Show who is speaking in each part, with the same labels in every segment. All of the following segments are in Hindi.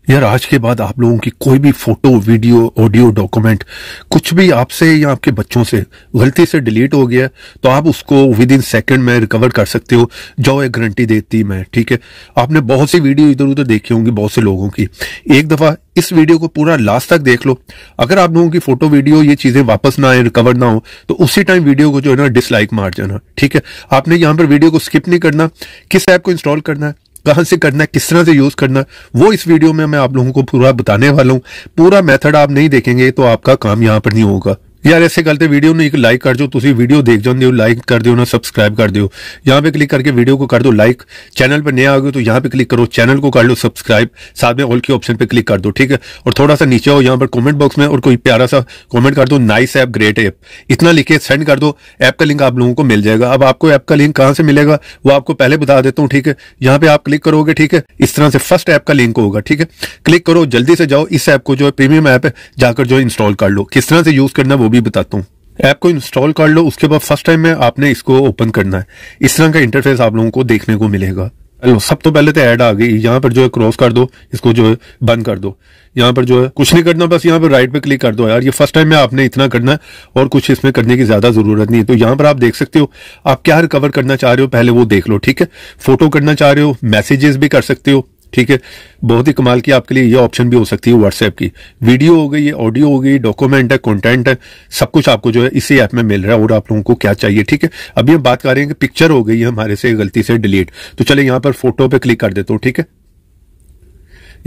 Speaker 1: यार आज के बाद आप लोगों की कोई भी फोटो, वीडियो, ऑडियो, डॉक्यूमेंट कुछ भी आपसे या आपके बच्चों से गलती से डिलीट हो गया तो आप उसको विद इन सेकंड में रिकवर कर सकते हो। जो एक गारंटी देती मैं, ठीक है। आपने बहुत सी वीडियो इधर उधर देखी होंगी बहुत से लोगों की। एक दफा इस वीडियो को पूरा लास्ट तक देख लो। अगर आप लोगों की फोटो, वीडियो, ये चीजें वापस ना आए, रिकवर ना हो, तो उसी टाइम वीडियो को जो है ना डिसलाइक मार जाना, ठीक है। आपने यहाँ पर वीडियो को स्किप नहीं करना। किस ऐप को इंस्टॉल करना है, कहां से करना है, किस तरह से यूज करना है, वो इस वीडियो में मैं आप लोगों को पूरा बताने वाला हूं। पूरा मेथड आप नहीं देखेंगे तो आपका काम यहां पर नहीं होगा। यार ऐसे गलते वीडियो ने एक लाइक कर जो, तुम वीडियो देख जाते हो, लाइक कर दो ना, सब्सक्राइब कर दो। यहाँ पे क्लिक करके वीडियो को कर दो लाइक। चैनल पर नया आ गए तो यहाँ पे क्लिक करो, चैनल को कर लो सब्सक्राइब, साथ में ऑल के ऑप्शन पे क्लिक कर दो, ठीक है। और थोड़ा सा नीचे हो यहाँ पर कमेंट बॉक्स में और कोई प्यारा सा कमेंट कर दो, नाइस ऐप, ग्रेट ऐप, इतना लिखे सेंड कर दो। ऐप का लिंक आप लोगों को मिल जाएगा। अब आपको ऐप का लिंक कहाँ से मिलेगा वो आपको पहले बता देता हूँ, ठीक है। यहाँ पे आप क्लिक करोगे, ठीक है, इस तरह से फर्स्ट ऐप का लिंक होगा, ठीक है। क्लिक करो, जल्दी से जाओ, इस ऐप को जो है प्रीमियम ऐप है जाकर जो इंस्टॉल कर लो। किस तरह से यूज करना वो भी बताता हूँ। ऐप को इंस्टॉल कर लो, उसके बाद फर्स्ट टाइम में आपने इसको ओपन करना है। इस तरह का इंटरफेस आप लोगों को देखने को मिलेगा। हेलो, सब तो पहले तो ऐड आ गई, यहाँ पर जो है क्रॉस कर दो, इसको जो है बंद कर दो। यहाँ पर जो है कुछ नहीं करना, बस यहाँ पर राइट पे क्लिक कर दो। यार ये फर्स्ट टाइम में आपने इतना करना है और कुछ इसमें करने की ज्यादा जरूरत नहीं है। तो यहाँ पर आप देख सकते हो आप क्या रिकवर करना चाह रहे हो, पहले वो देख लो, ठीक है। फोटो करना चाह रहे हो, मैसेजेस भी कर सकते हो, ठीक है। बहुत ही कमाल की आपके लिए ये ऑप्शन भी हो सकती है व्हाट्सएप की। वीडियो हो गई, ऑडियो हो गई, डॉक्यूमेंट है, कंटेंट है, सब कुछ आपको जो है इसी ऐप में मिल रहा है। और आप लोगों को क्या चाहिए, ठीक है। अभी हम बात कर रहे हैं कि पिक्चर हो गई है हमारे से गलती से डिलीट, तो चले यहाँ पर फोटो पे क्लिक कर देता हूँ, ठीक है।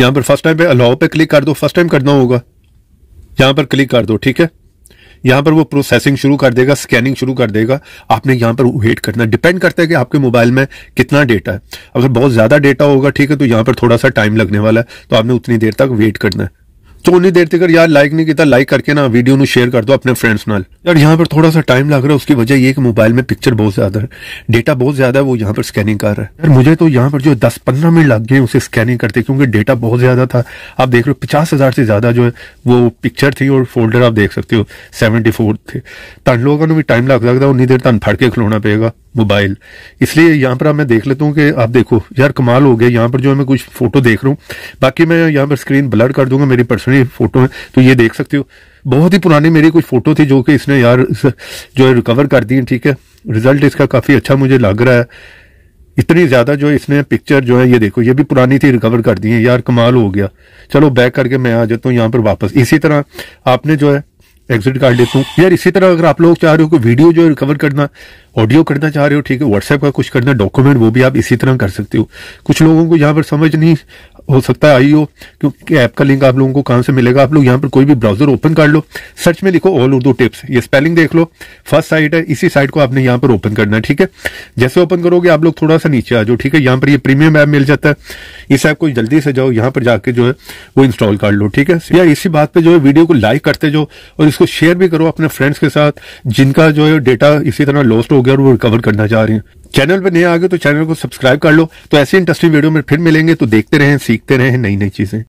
Speaker 1: यहाँ पर फर्स्ट टाइम पे अलाउ पे क्लिक कर दो, फर्स्ट टाइम करना होगा, यहाँ पर क्लिक कर दो, ठीक है। यहाँ पर वो प्रोसेसिंग शुरू कर देगा, स्कैनिंग शुरू कर देगा। आपने यहाँ पर वेट करना, डिपेंड करता है कि आपके मोबाइल में कितना डेटा है। अगर बहुत ज्यादा डेटा होगा, ठीक है, तो यहाँ पर थोड़ा सा टाइम लगने वाला है, तो आपने उतनी देर तक वेट करना है। तो उतनी देर तक यार लाइक नहीं किया, लाइक करके ना वीडियो शेयर कर दो अपने फ्रेंड्स नाल। यार यहाँ पर थोड़ा सा टाइम लग रहा है, उसकी वजह ये कि मोबाइल में पिक्चर बहुत ज्यादा है, डेटा बहुत ज्यादा है, वो यहाँ पर स्कैनिंग कर रहा है। यार मुझे तो यहाँ पर जो 10-15 मिनट लग गए उसे स्कैनिंग करते, क्योंकि डेटा बहुत ज्यादा था। आप देख लो 50,000 से ज्यादा जो है वो पिक्चर थी और फोल्डर आप देख सकते हो 74 थे। तन लोगों को भी टाइम लग सकता है, उन्नी देर तन फड़ के खिलौना पड़ेगा मोबाइल। इसलिए यहाँ पर मैं देख लेता हूँ कि आप देखो यार कमाल हो गया। यहाँ पर जो है मैं कुछ फोटो देख रहा हूँ, बाकी मैं यहाँ पर स्क्रीन ब्लर कर दूंगा, मेरी पर्सनल फोटो है तो ये देख सकते हो। बहुत ही पुरानी मेरी कुछ फोटो थी जो कि इसने यार जो है रिकवर कर दी, ठीक है। रिजल्ट इसका काफी अच्छा मुझे लग रहा है। इतनी ज्यादा जो इसने पिक्चर जो है ये देखो, ये भी पुरानी थी, रिकवर कर दी है। यार कमाल हो गया। चलो बैक करके मैं आ जाता हूँ यहाँ पर वापस। इसी तरह आपने जो है एग्जिट कर लेता हूँ। यार इसी तरह अगर आप लोग चाह रहे हो कि वीडियो जो है रिकवर करना, ऑडियो करना चाह रहे हो, ठीक है, व्हाट्सएप का कुछ करना, डॉक्यूमेंट, वो भी आप इसी तरह कर सकते हो। कुछ लोगों को यहाँ पर समझ नहीं हो सकता है आई हो, क्योंकि ऐप का लिंक आप लोगों को कहां से मिलेगा। आप लोग यहाँ पर कोई भी ब्राउजर ओपन कर लो, सर्च में लिखो ऑल उर्दू टिप्स, ये स्पेलिंग देख लो, फर्स्ट साइट है, इसी साइट को आपने यहाँ पर ओपन करना है, ठीक है। जैसे ओपन करोगे आप लोग थोड़ा सा नीचे आ जाओ, ठीक है। यहाँ पर ये प्रीमियम ऐप मिल जाता है, इस ऐप को जल्दी से जाओ, यहाँ पर जाके जो है वो इंस्टॉल कर लो, ठीक है। यार इसी बात पे जो है वीडियो को लाइक करते जाओ और इसको शेयर भी करो अपने फ्रेंड्स के साथ जिनका जो है डेटा इसी तरह लॉस्ट हो गया और वो रिकवर करना चाह रहे हैं। चैनल पे नए आ गए तो चैनल को सब्सक्राइब कर लो। तो ऐसी इंटरेस्टिंग वीडियो में फिर मिलेंगे, तो देखते रहें, सीखते रहें नई नई चीजें।